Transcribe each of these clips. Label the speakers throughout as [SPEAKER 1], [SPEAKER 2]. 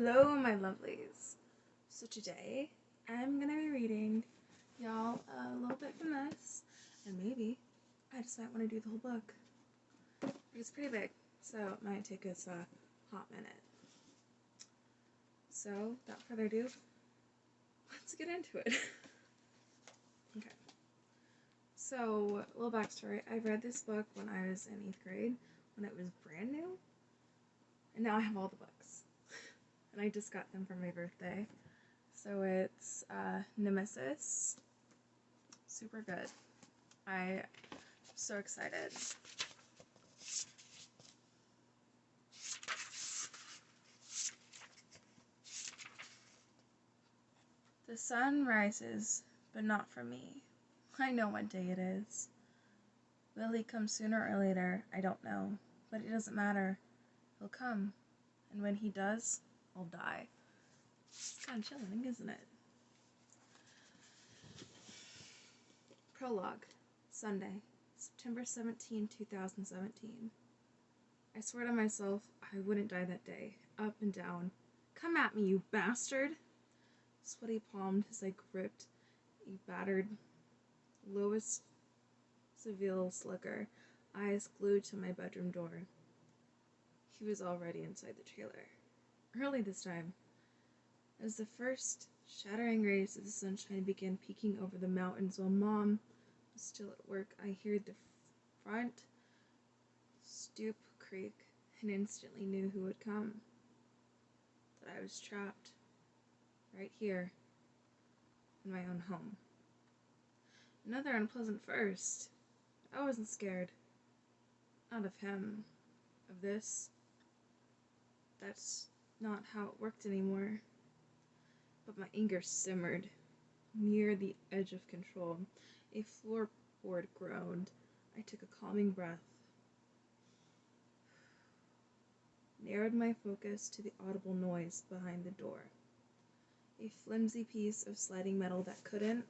[SPEAKER 1] Hello, my lovelies. So today, I'm gonna be reading y'all a little bit from this, and maybe I just might want to do the whole book. But it's pretty big, so it might take us a hot minute. So, without further ado, let's get into it. Okay. So, a little backstory. I read this book when I was in 8th grade, when it was brand new, and now I have all the books. And I just got them for my birthday. So it's Nemesis. Super good. I'm so excited. The sun rises, but not for me. I know what day it is. Will he come sooner or later? I don't know. But it doesn't matter. He'll come. And when he does, I'll die. It's kind of chilling, isn't it? Prologue. Sunday, September 17, 2017. I swear to myself I wouldn't die that day. Up and down. Come at me, you bastard! Sweaty palmed as I gripped a battered Lois Seville slicker, eyes glued to my bedroom door. He was already inside the trailer. Early this time. As the first shattering rays of the sunshine began peeking over the mountains while Mom was still at work, I heard the front stoop creak and instantly knew who would come. That I was trapped, right here, in my own home. Another unpleasant first. I wasn't scared. Not of him. Of this. That's not how it worked anymore. But my anger simmered, near the edge of control. A floorboard groaned. I took a calming breath. Narrowed my focus to the audible noise behind the door. A flimsy piece of sliding metal that couldn't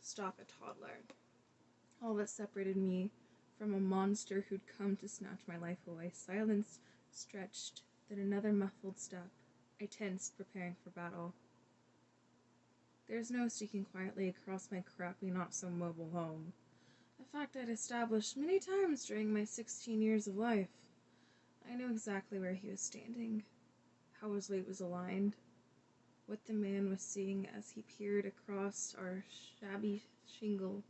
[SPEAKER 1] stop a toddler. All that separated me from a monster who'd come to snatch my life away. Silence stretched, then another muffled step. I tensed, preparing for battle. There's no sneaking quietly across my crappy, not-so-mobile home. A fact I'd established many times during my 16 years of life. I knew exactly where he was standing, how his weight was aligned, what the man was seeing as he peered across our shabby shingle,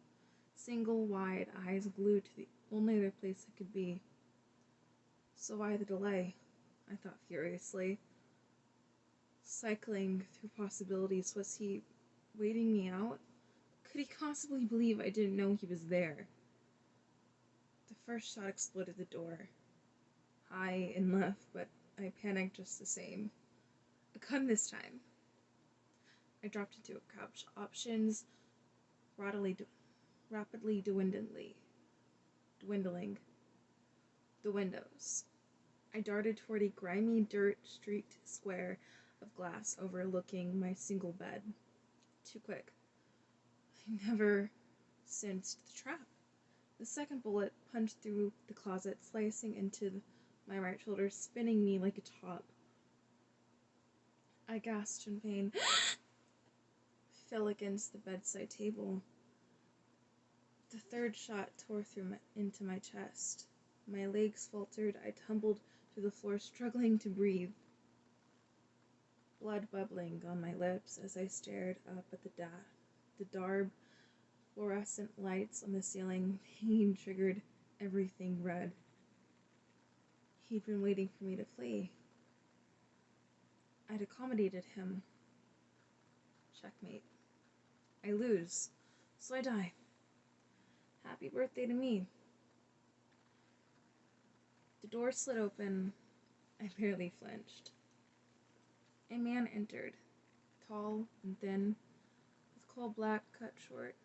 [SPEAKER 1] single wide eyes glued to the only other place it could be. So why the delay? I thought furiously. Cycling through possibilities. Was he waiting me out? Could he possibly believe I didn't know he was there? The first shot exploded the door. High and left, but I panicked just the same. A gun this time. I dropped into a crouch. Options rapidly dwindling. The windows. I darted toward a grimy, dirt-streaked square of glass overlooking my single bed. Too quick. I never sensed the trap. The second bullet punched through the closet, slicing into my right shoulder, spinning me like a top. I gasped in pain, fell against the bedside table. The third shot tore through into my chest. My legs faltered. I tumbled to the floor, struggling to breathe. Blood bubbling on my lips as I stared up at the dark fluorescent lights on the ceiling. Pain triggered everything red. He'd been waiting for me to flee. I'd accommodated him. Checkmate. I lose, so I die. Happy birthday to me. The door slid open. I barely flinched. A man entered, tall and thin, with coal black cut short,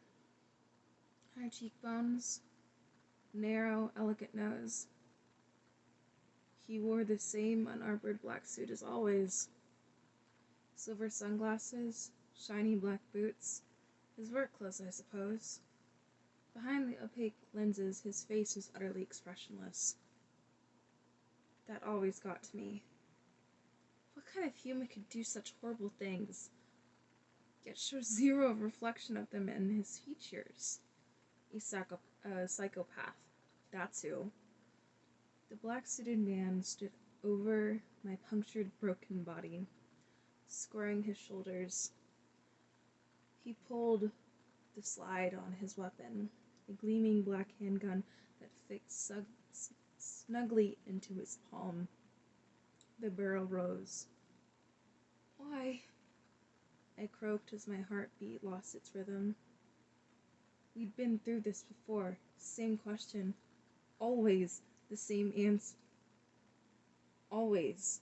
[SPEAKER 1] high cheekbones, narrow, elegant nose. He wore the same unarmored black suit as always. Silver sunglasses, shiny black boots, his work clothes, I suppose. Behind the opaque lenses, his face was utterly expressionless. That always got to me. kind of human could do such horrible things, yet shows zero reflection of them in his features? A psychopath. That's who. The black-suited man stood over my punctured, broken body, squaring his shoulders. He pulled the slide on his weapon, a gleaming black handgun that fit snugly into his palm. The barrel rose. Why? I croaked as my heartbeat lost its rhythm. We'd been through this before. Same question. Always the same answer. Always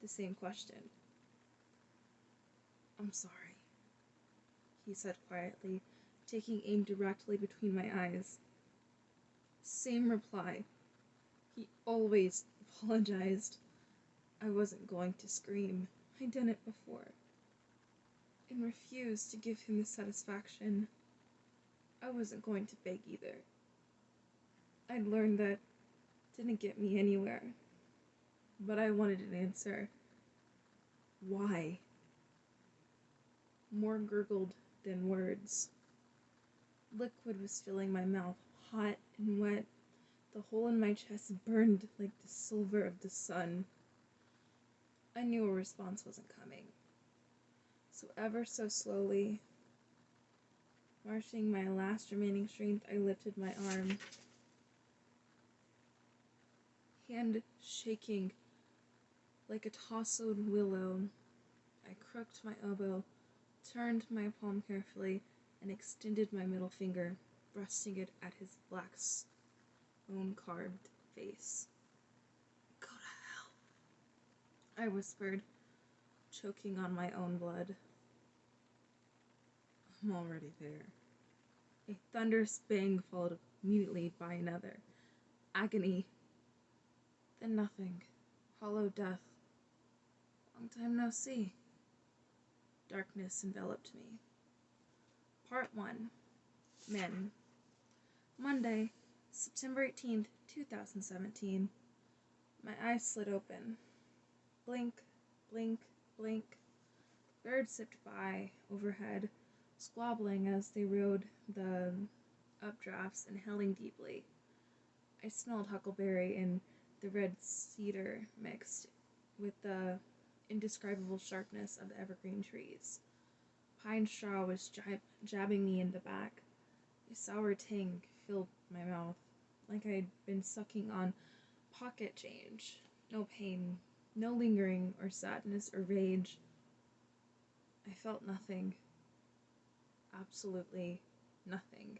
[SPEAKER 1] the same question. I'm sorry, he said quietly, taking aim directly between my eyes. Same reply. He always apologized. I wasn't going to scream. I'd done it before. And refused to give him the satisfaction. I wasn't going to beg either. I'd learned that didn't get me anywhere. But I wanted an answer. Why? More gurgled than words. Liquid was filling my mouth, hot and wet. The hole in my chest burned like the silver of the sun. I knew a response wasn't coming. So ever so slowly, marshalling my last remaining strength, I lifted my arm. Hand shaking like a tousled willow, I crooked my elbow, turned my palm carefully, and extended my middle finger, thrusting it at his black stone-carved face. Go to hell, I whispered, choking on my own blood. I'm already there. A thunderous bang followed immediately by another. Agony. Then nothing. Hollow death. Long time no see. Darkness enveloped me. Part 1. Men. Monday, September 18th, 2017. My eyes slid open. Blink, blink, blink. Birds zipped by overhead, squabbling as they rode the updrafts, inhaling deeply. I smelled huckleberry and the red cedar mixed with the indescribable sharpness of the evergreen trees. Pine straw was jabbing me in the back. A sour tang filled my mouth, like I'd been sucking on pocket change. No pain, no lingering or sadness or rage. I felt nothing. Absolutely nothing.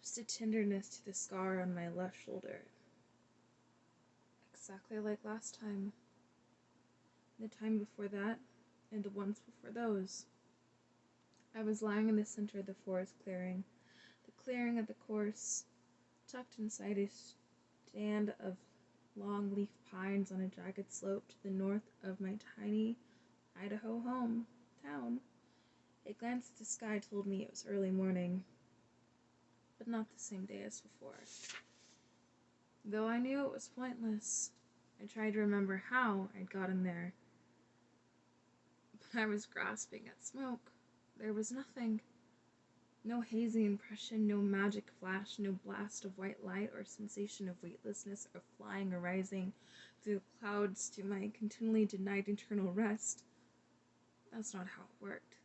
[SPEAKER 1] Just a tenderness to the scar on my left shoulder. Exactly like last time. The time before that, and the ones before those. I was lying in the center of the forest clearing. The clearing of the course, tucked inside a stand of long leaf pines on a jagged slope to the north of my tiny Idaho town. A glance at the sky told me it was early morning, but not the same day as before. Though I knew it was pointless, I tried to remember how I'd gotten there. But I was grasping at smoke. There was nothing. No hazy impression, no magic flash, no blast of white light or sensation of weightlessness or flying or rising through the clouds to my continually denied eternal rest. That's not how it worked.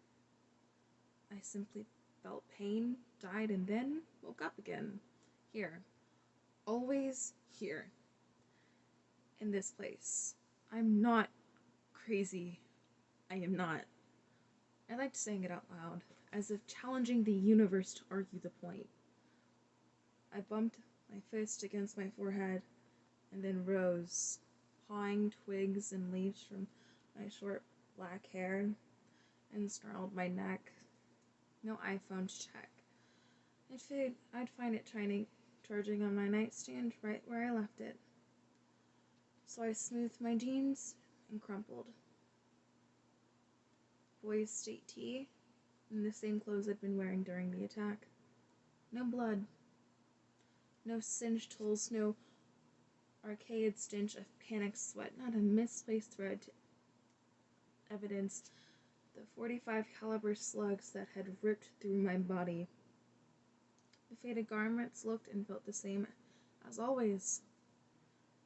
[SPEAKER 1] I simply felt pain, died, and then woke up again. Here. Always here. In this place. I'm not crazy. I am not. I liked saying it out loud, as if challenging the universe to argue the point. I bumped my fist against my forehead, and then rose, pawing twigs and leaves from my short black hair, and snarled my neck. No iPhone to check. I'd find it charging on my nightstand right where I left it. So I smoothed my jeans and crumpled. Boys' state tee, in the same clothes I'd been wearing during the attack. No blood. No singed holes, no arcade stench of panic sweat, not a misplaced thread to evidence the 45 caliber slugs that had ripped through my body. The faded garments looked and felt the same as always.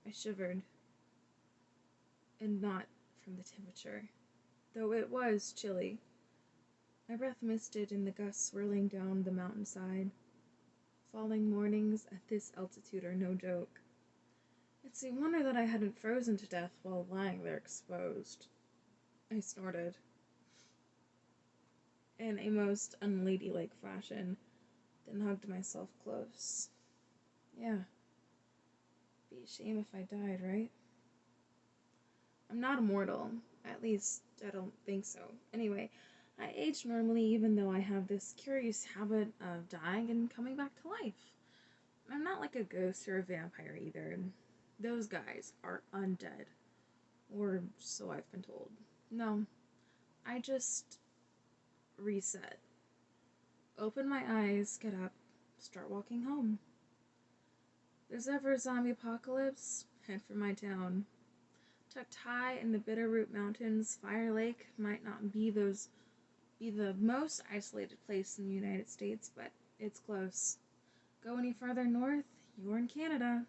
[SPEAKER 1] I shivered, and not from the temperature, though it was chilly. My breath misted in the gusts swirling down the mountainside. Falling mornings at this altitude are no joke. It's a wonder that I hadn't frozen to death while lying there exposed. I snorted, in a most unladylike fashion, then hugged myself close. Yeah, be a shame if I died, right? I'm not immortal. At least, I don't think so. Anyway, I age normally even though I have this curious habit of dying and coming back to life. I'm not like a ghost or a vampire either. Those guys are undead. Or so I've been told. No, I just reset. Open my eyes, get up, start walking home. If there's ever a zombie apocalypse, head for my town. Tucked high in the Bitterroot Mountains, Fire Lake might not be the most isolated place in the United States, but it's close. Go any further north, you're in Canada.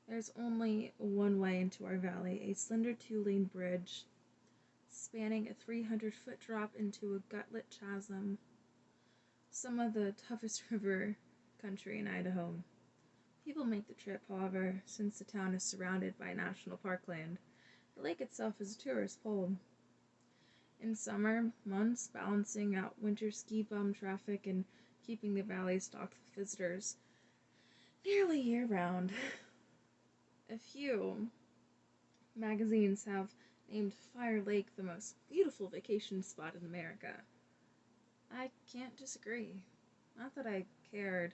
[SPEAKER 1] There's only one way into our valley, a slender 2-lane bridge, spanning a 300-foot drop into a gutlit chasm. Some of the toughest river country in Idaho. People make the trip, however, since the town is surrounded by national parkland. The lake itself is a tourist pull. In summer months, balancing out winter ski bum traffic and keeping the valley stocked with visitors nearly year-round. A few magazines have named Fire Lake the most beautiful vacation spot in America. I can't disagree. Not that I cared.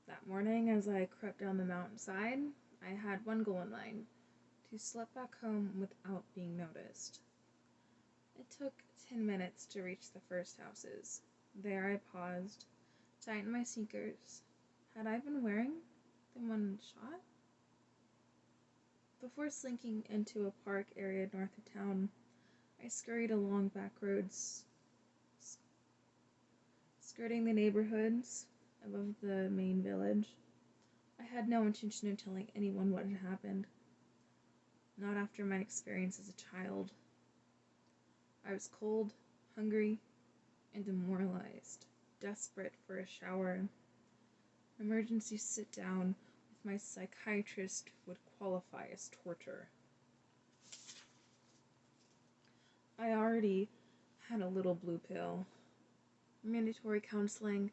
[SPEAKER 1] That morning, as I crept down the mountainside, I had one goal in mind: to slip back home without being noticed. It took 10 minutes to reach the first houses. There I paused, tightened my sneakers. Had I been wearing them when shot? Before slinking into a park area north of town, I scurried along back roads, skirting the neighborhoods above the main village. I had no intention of telling anyone what had happened. Not after my experience as a child. I was cold, hungry, and demoralized, desperate for a shower. Emergency sit-down with my psychiatrist would qualify as torture. I already had a little blue pill. Mandatory counseling.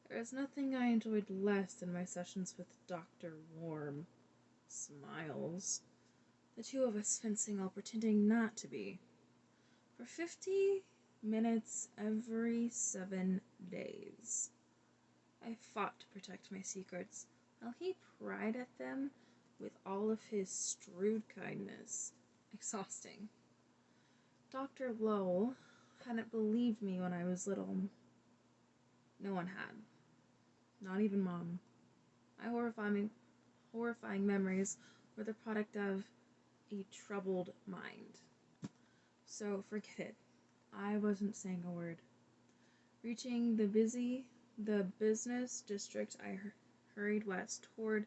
[SPEAKER 1] There was nothing I enjoyed less than my sessions with Dr. Warm. Smiles. The two of us fencing while pretending not to be. For 50 minutes every 7 days. I fought to protect my secrets, while he pried at them with all of his shrewd kindness. Exhausting. Dr. Lowell hadn't believed me when I was little. No one had. Not even Mom. My horrifying memories were the product of a troubled mind. So forget it. I wasn't saying a word. Reaching the business district, I hurried west toward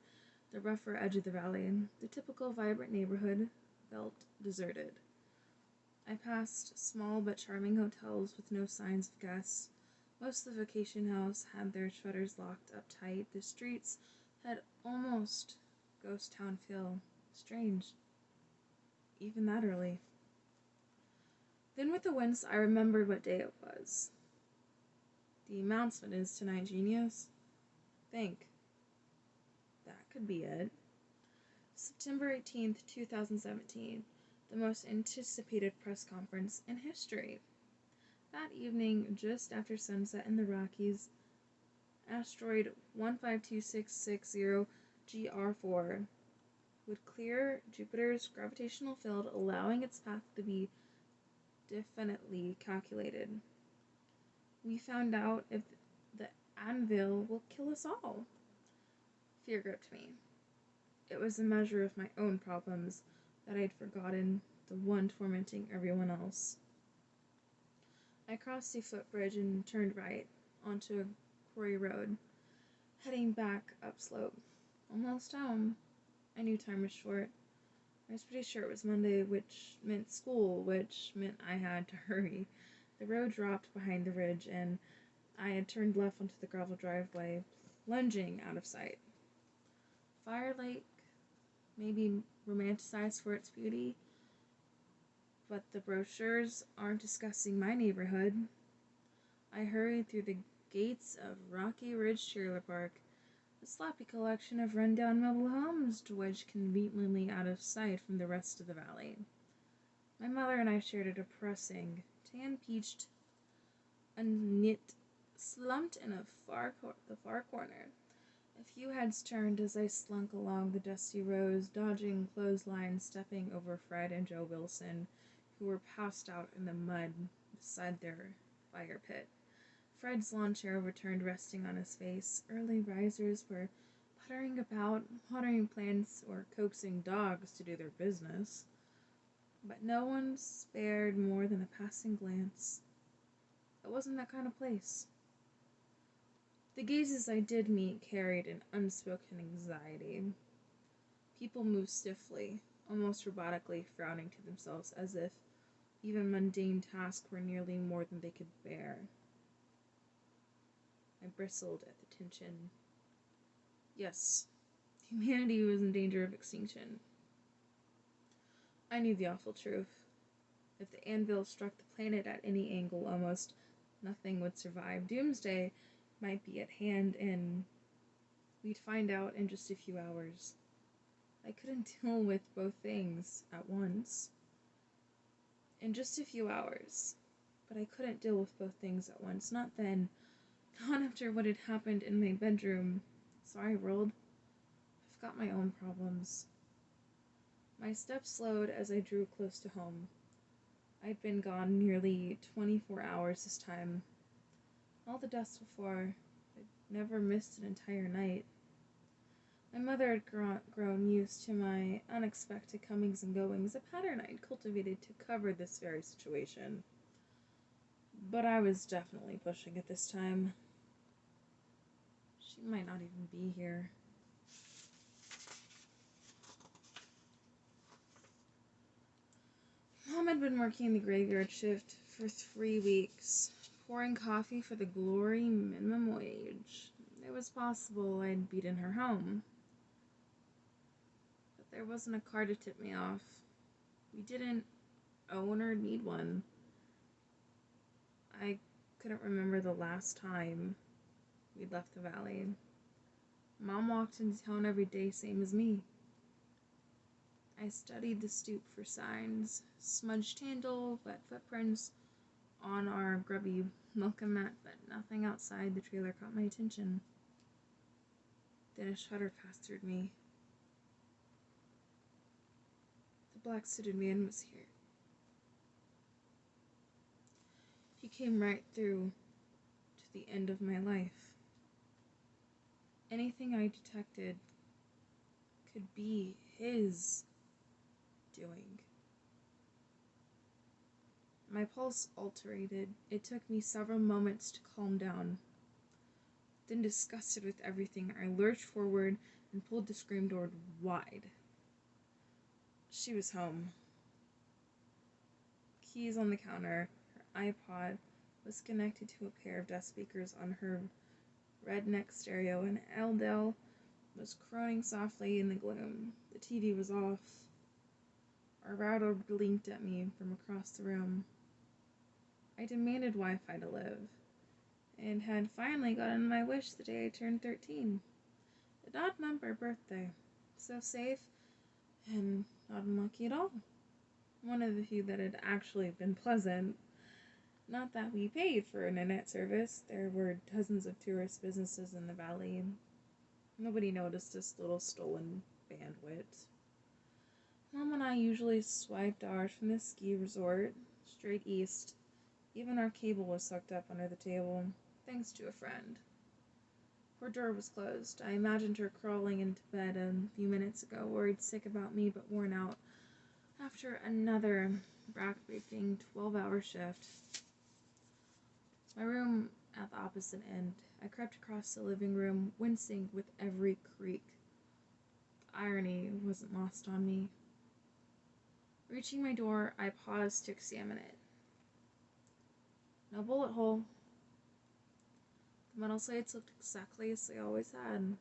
[SPEAKER 1] the rougher edge of the valley. The typical vibrant neighborhood felt deserted. I passed small but charming hotels with no signs of guests. Most of the vacation house had their shutters locked up tight. The streets had almost ghost town feel. Strange. Even that early. Then with the wince, I remembered what day it was. The announcement is tonight, genius. Think. That could be it. September 18th, 2017. The most anticipated press conference in history. That evening, just after sunset in the Rockies, asteroid 152660 GR4 would clear Jupiter's gravitational field, allowing its path to be definitely calculated. We found out if the anvil will kill us all. Fear gripped me. It was a measure of my own problems that I'd forgotten the one tormenting everyone else. I crossed a footbridge and turned right onto a quarry road, heading back upslope. Almost home. I knew time was short. I was pretty sure it was Monday, which meant school, which meant I had to hurry. The road dropped behind the ridge, and I had turned left onto the gravel driveway, plunging out of sight. Fire Lake may be romanticized for its beauty, but the brochures aren't discussing my neighborhood. I hurried through the gates of Rocky Ridge Trailer Park, a sloppy collection of run-down mobile homes wedged conveniently out of sight from the rest of the valley. My mother and I shared a depressing, tan-peached, unknit, slumped in the far corner. A few heads turned as I slunk along the dusty roads, dodging clotheslines, stepping over Fred and Joe Wilson, who were passed out in the mud beside their fire pit. Fred's lawn chair overturned, resting on his face. Early risers were puttering about, watering plants or coaxing dogs to do their business. But no one spared more than a passing glance. It wasn't that kind of place. The gazes I did meet carried an unspoken anxiety. People moved stiffly, almost robotically, frowning to themselves as if even mundane tasks were nearly more than they could bear. I bristled at the tension. Yes, humanity was in danger of extinction. I knew the awful truth. If the anvil struck the planet at any angle, almost nothing would survive. Doomsday might be at hand, and we'd find out in just a few hours. I couldn't deal with both things at once. In just a few hours. But I couldn't deal with both things at once. Not then. Not after what had happened in my bedroom. Sorry, world. I've got my own problems. My steps slowed as I drew close to home. I'd been gone nearly 24 hours this time. All the dust before. I'd never missed an entire night. My mother had grown used to my unexpected comings and goings, a pattern I'd cultivated to cover this very situation. But I was definitely pushing it this time. She might not even be here. Mom had been working the graveyard shift for 3 weeks, pouring coffee for the glory minimum wage. It was possible I'd beaten her home. But there wasn't a car to tip me off. We didn't own or need one. I couldn't remember the last time we'd left the valley. Mom walked into town every day, same as me. I studied the stoop for signs, smudged handle, wet footprints on our grubby welcome mat, but nothing outside the trailer caught my attention. Then a shudder passed through me. The black-suited man was here. He came right through to the end of my life. Anything I detected could be his doing. My pulse altered. It took me several moments to calm down. Then, disgusted with everything, I lurched forward and pulled the screen door wide. She was home. Keys on the counter. Her iPod was connected to a pair of desk speakers on her redneck stereo, and Eldel was croning softly in the gloom. The TV was off. Our router blinked at me from across the room. I demanded Wi-Fi to live, and had finally gotten my wish the day I turned 13. An odd number birthday. So safe, and not unlucky at all. One of the few that had actually been pleasant. Not that we paid for an internet service. There were dozens of tourist businesses in the valley. Nobody noticed this little stolen bandwidth. Mom and I usually swiped ours from the ski resort, straight east. Even our cable was sucked up under the table, thanks to a friend. Her door was closed. I imagined her crawling into bed a few minutes ago, worried sick about me but worn out after another back-breaking 12-hour shift. My room at the opposite end. I crept across the living room, wincing with every creak. The irony wasn't lost on me. Reaching my door, I paused to examine it. No bullet hole. The metal slates looked exactly as they always had.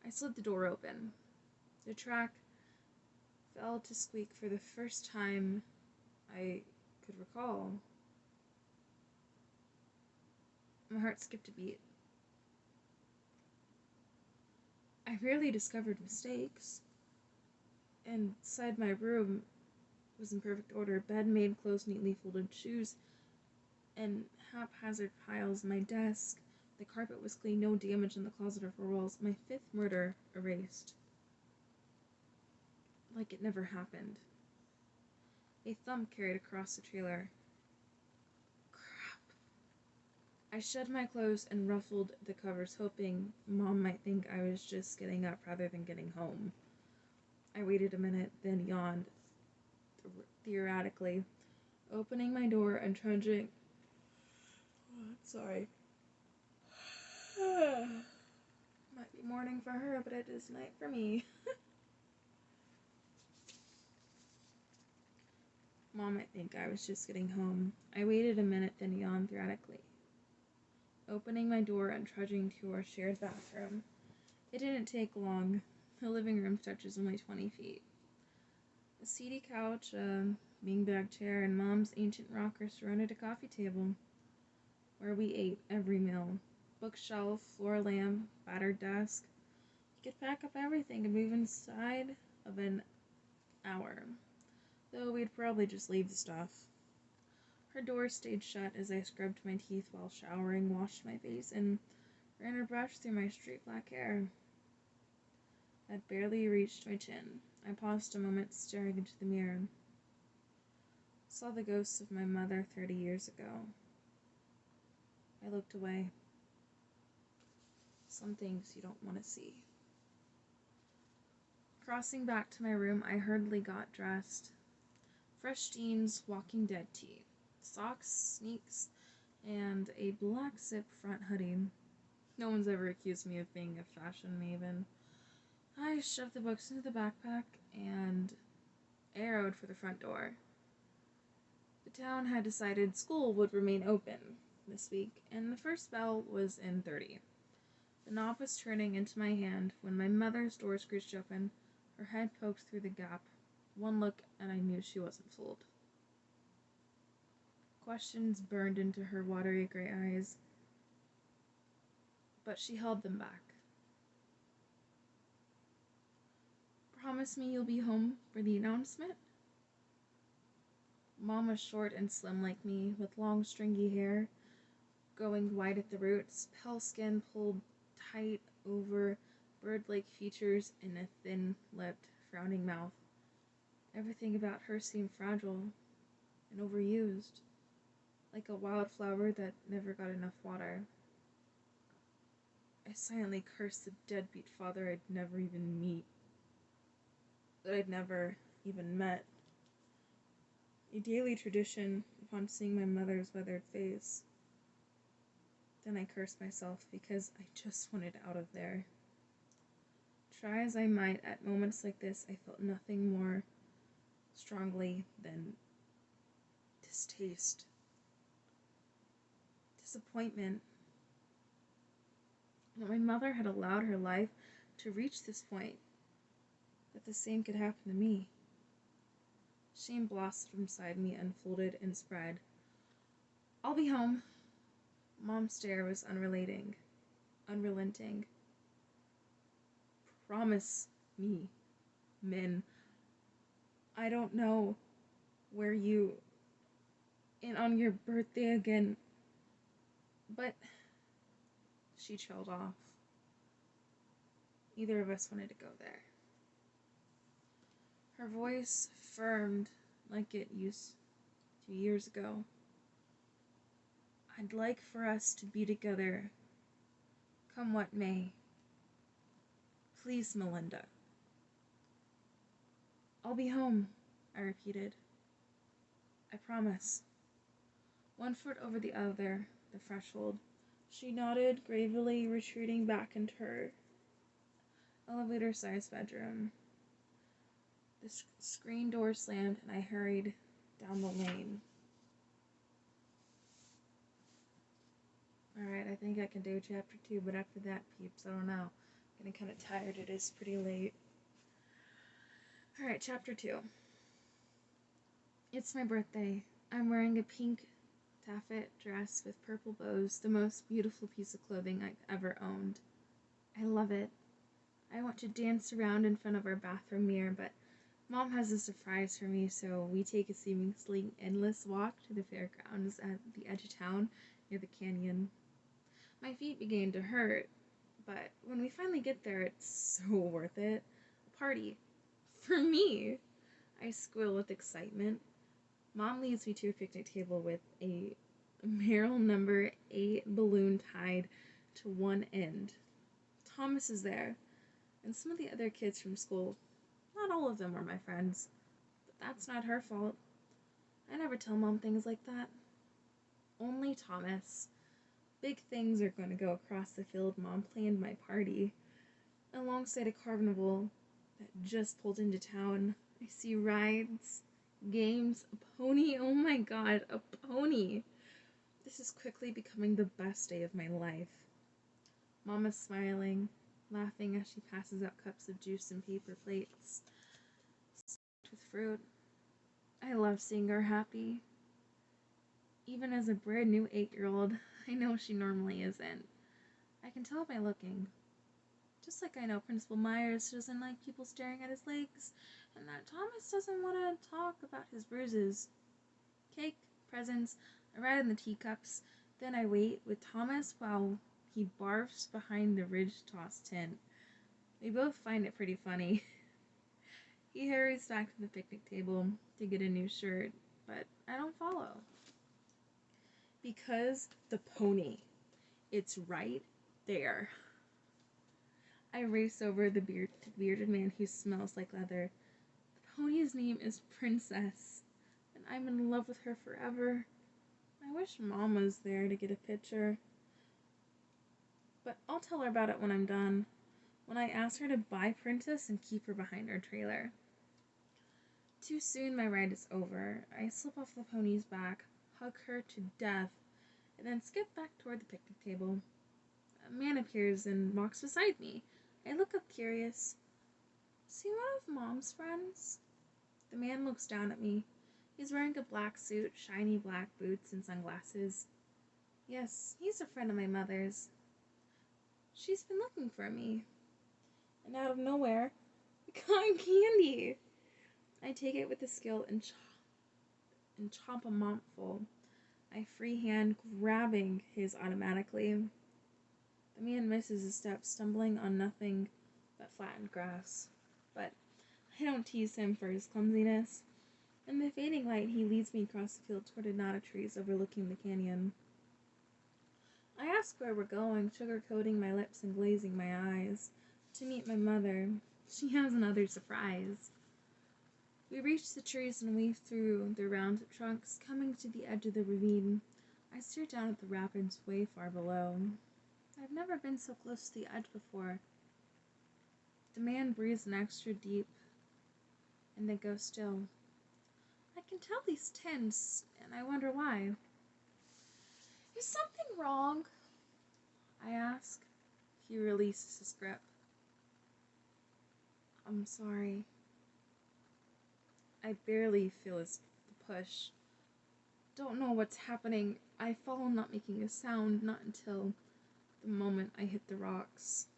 [SPEAKER 1] I slid the door open. The track fell to squeak for the first time I could recall. My heart skipped a beat. I rarely discovered mistakes. Inside my room was in perfect order. Bed made, clothes neatly folded, shoes and haphazard piles on my desk. The carpet was clean, no damage in the closet or floor walls. My fifth murder erased. Like it never happened. A thump carried across the trailer. Crap. I shed my clothes and ruffled the covers, hoping Mom might think I was just getting up rather than getting home. I waited a minute, then yawned, theoretically, opening my door and trudging. Sorry. Might be morning for her, but it is night for me. Mom might think I was just getting home. I waited a minute, then yawned theoretically, opening my door and trudging to our shared bathroom. It didn't take long. The living room stretches only 20 feet. A seedy couch, a beanbag chair, and Mom's ancient rocker surrounded a coffee table, where we ate every meal. Bookshelf, floor lamp, battered desk. You could pack up everything and move inside of an hour, though we'd probably just leave the stuff. Her door stayed shut as I scrubbed my teeth while showering, washed my face, and ran her brush through my straight black hair that barely reached my chin. I paused a moment, staring into the mirror. Saw the ghost of my mother 30 years ago. I looked away. Some things you don't want to see. Crossing back to my room, I hurriedly got dressed. Fresh jeans, Walking Dead tee, socks, sneaks, and a black zip front hoodie. No one's ever accused me of being a fashion maven. I shoved the books into the backpack and arrowed for the front door. The town had decided school would remain open this week, and the first bell was in 30. The knob was turning into my hand when my mother's door screeched open, her head poked through the gap. One look, and I knew she wasn't fooled. Questions burned into her watery gray eyes, but she held them back. Promise me you'll be home for the announcement? Mom was short and slim like me, with long stringy hair, going white at the roots, pale skin pulled tight over bird-like features, and a thin-lipped, frowning mouth. Everything about her seemed fragile and overused, like a wildflower that never got enough water. I silently cursed the deadbeat father I'd never even met. A daily tradition upon seeing my mother's weathered face. Then I cursed myself because I just wanted out of there. Try as I might, at moments like this, I felt nothing more strongly than distaste, disappointment. That my mother had allowed her life to reach this point, that the same could happen to me. Shame blossomed inside me, unfolded and spread. I'll be home. Mom's stare was unrelenting. Promise me, Min. I don't know where you... and on your birthday again. But... She trailed off. Neither of us wanted to go there. Her voice firmed like it used 2 years ago. I'd like for us to be together come what may. Please, Melinda. I'll be home, I repeated. I promise. One foot over the other, the threshold. She nodded, gravely retreating back into her elevator-sized bedroom. The screen door slammed, and I hurried down the lane. Alright, I think I can do chapter 2, but after that, peeps, I don't know. I'm getting kind of tired. It is pretty late. Alright, chapter 2. It's my birthday. I'm wearing a pink taffet dress with purple bows, the most beautiful piece of clothing I've ever owned. I love it. I want to dance around in front of our bathroom mirror, but Mom has a surprise for me, so we take a seemingly endless walk to the fairgrounds at the edge of town near the canyon. My feet began to hurt, but when we finally get there, it's so worth it. A party. For me! I squeal with excitement. Mom leads me to a picnic table with a Merrill number 8 balloon tied to one end. Thomas is there, and some of the other kids from school. Not all of them are my friends, but that's not her fault. I never tell Mom things like that. Only Thomas. Big things are going to go across the field. Mom planned my party. Alongside a carnival that just pulled into town, I see rides, games, a pony. Oh my god, a pony! This is quickly becoming the best day of my life. Mom is smiling, laughing as she passes out cups of juice and paper plates with fruit. I love seeing her happy. Even as a brand new 8-year-old, I know she normally isn't. I can tell by looking. Just like I know Principal Myers doesn't like people staring at his legs, and that Thomas doesn't want to talk about his bruises. Cake, presents, I ride in the teacups, then I wait with Thomas while he barfs behind the ridge-tossed tent. We both find it pretty funny. He hurries back to the picnic table to get a new shirt, but I don't follow. Because the pony. It's right there. I race over the bearded man who smells like leather. The pony's name is Princess, and I'm in love with her forever. I wish Mom was there to get a picture. But I'll tell her about it when I'm done. When I ask her to buy Princess and keep her behind our trailer. Too soon my ride is over. I slip off the pony's back, hug her to death, and then skip back toward the picnic table. A man appears and walks beside me. I look up curious. Is he one of Mom's friends? The man looks down at me. He's wearing a black suit, shiny black boots, and sunglasses. Yes, he's a friend of my mother's. She's been looking for me. And out of nowhere, cotton candy. I take it with a skill and chomp a mouthful. I freehand grabbing his automatically. The man misses a step, stumbling on nothing but flattened grass. But I don't tease him for his clumsiness. In the fading light, he leads me across the field toward a knot of trees overlooking the canyon. I ask where we're going, sugarcoating my lips and glazing my eyes. To meet my mother. She has another surprise. We reach the trees and weave through the round trunks, coming to the edge of the ravine. I stare down at the rapids way far below. I've never been so close to the edge before. The man breathes an extra deep, and then goes still. I can tell he's tense, and I wonder why. Is something wrong? I ask. He releases his grip. I'm sorry. I barely feel his push. Don't know what's happening. I fall, not making a sound, not until the moment I hit the rocks.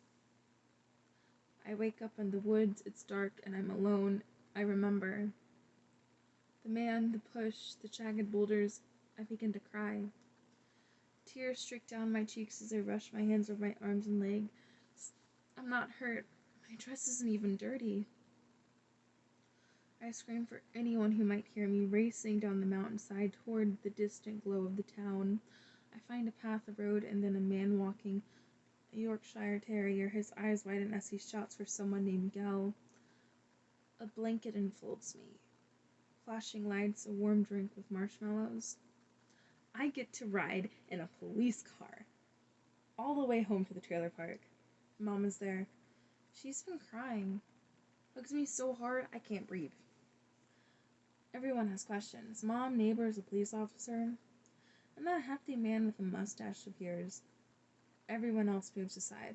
[SPEAKER 1] I wake up in the woods, it's dark, and I'm alone. I remember. The man, the push, the jagged boulders. I begin to cry. Tears streak down my cheeks as I rush my hands over my arms and legs. I'm not hurt. My dress isn't even dirty. I scream for anyone who might hear me, racing down the mountainside toward the distant glow of the town. I find a path, a road, and then a man walking a Yorkshire Terrier, his eyes widen as he shouts for someone named Gel. A blanket enfolds me. Flashing lights, a warm drink with marshmallows. I get to ride in a police car. All the way home to the trailer park. Mom is there. She's been crying. Hugs me so hard I can't breathe. Everyone has questions. Mom, neighbors, a police officer. And then a hefty man with a mustache appears. Everyone else moves aside.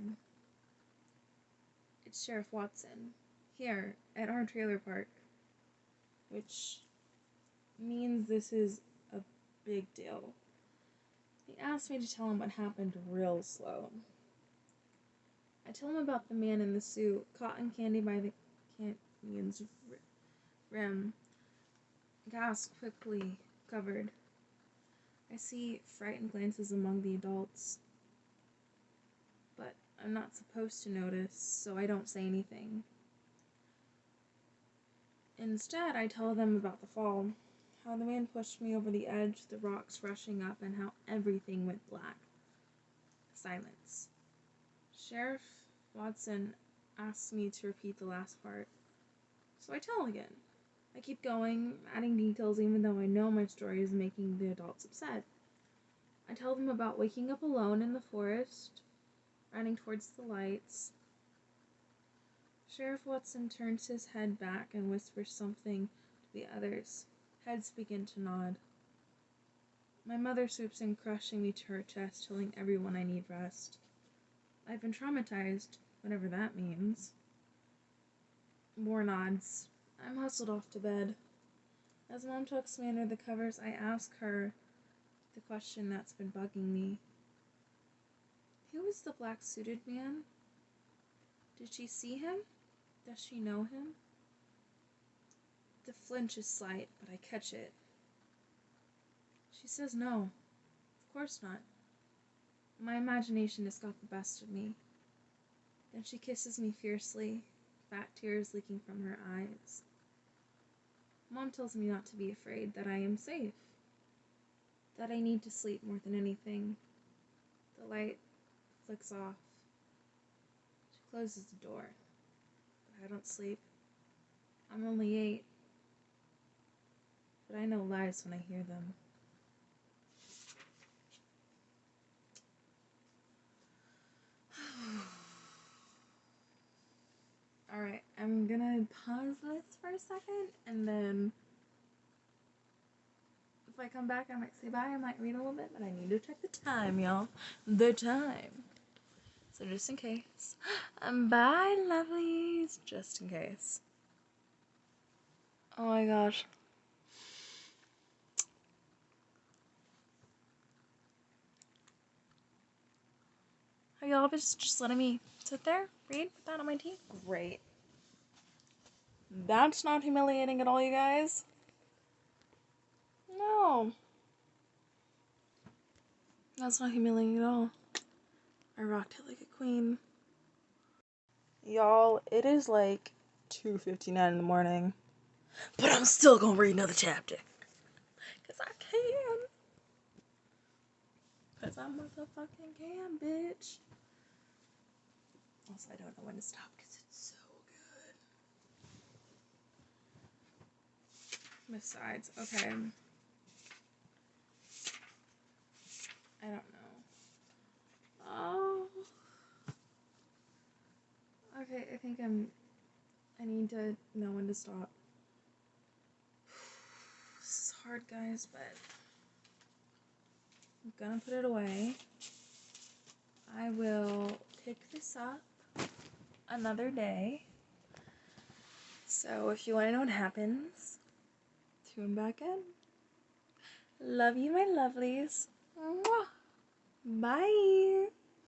[SPEAKER 1] It's Sheriff Watson. Here, at our trailer park. Which means this is a big deal. He asked me to tell him what happened real slow. I tell him about the man in the suit, cotton candy by the canyon's rim. Gas quickly covered. I see frightened glances among the adults. But I'm not supposed to notice, so I don't say anything. Instead, I tell them about the fall, how the man pushed me over the edge, the rocks rushing up, and how everything went black. Silence. Sheriff Watson asks me to repeat the last part, so I tell again. I keep going, adding details even though I know my story is making the adults upset. I tell them about waking up alone in the forest, running towards the lights. Sheriff Watson turns his head back and whispers something to the others. Heads begin to nod. My mother swoops in, crushing me to her chest, telling everyone I need rest. I've been traumatized, whatever that means. More nods. I'm hustled off to bed. As Mom tucks me under the covers, I ask her the question that's been bugging me. Who is the black-suited man? Did she see him? Does she know him? The flinch is slight, but I catch it. She says no. Of course not. My imagination has got the best of me. Then she kisses me fiercely, fat tears leaking from her eyes. Mom tells me not to be afraid, that I am safe. That I need to sleep more than anything. The light flicks off. She closes the door. But I don't sleep. I'm only 8. But I know lies when I hear them. Alright, I'm gonna pause this for a second, and then if I come back I might say bye, I might read a little bit, but I need to check the time, y'all. The time. So just in case. Bye, lovelies. Just in case. Oh my gosh. Are y'all just letting me sit there, read, put that on my teeth? Great. That's not humiliating at all, you guys. No. That's not humiliating at all. I rocked it like a queen. Y'all, it is like 2:59 in the morning. But I'm still gonna read another chapter. Cause I can. Cause I motherfucking can, bitch. Also, I don't know when to stop because it's so good. Besides, okay. I don't know. Oh. Okay, I think I need to know when to stop. This is hard, guys, but I'm gonna put it away. I will pick this up another day. So if you want to know what happens, tune back in. Love you, my lovelies. Mwah. Bye.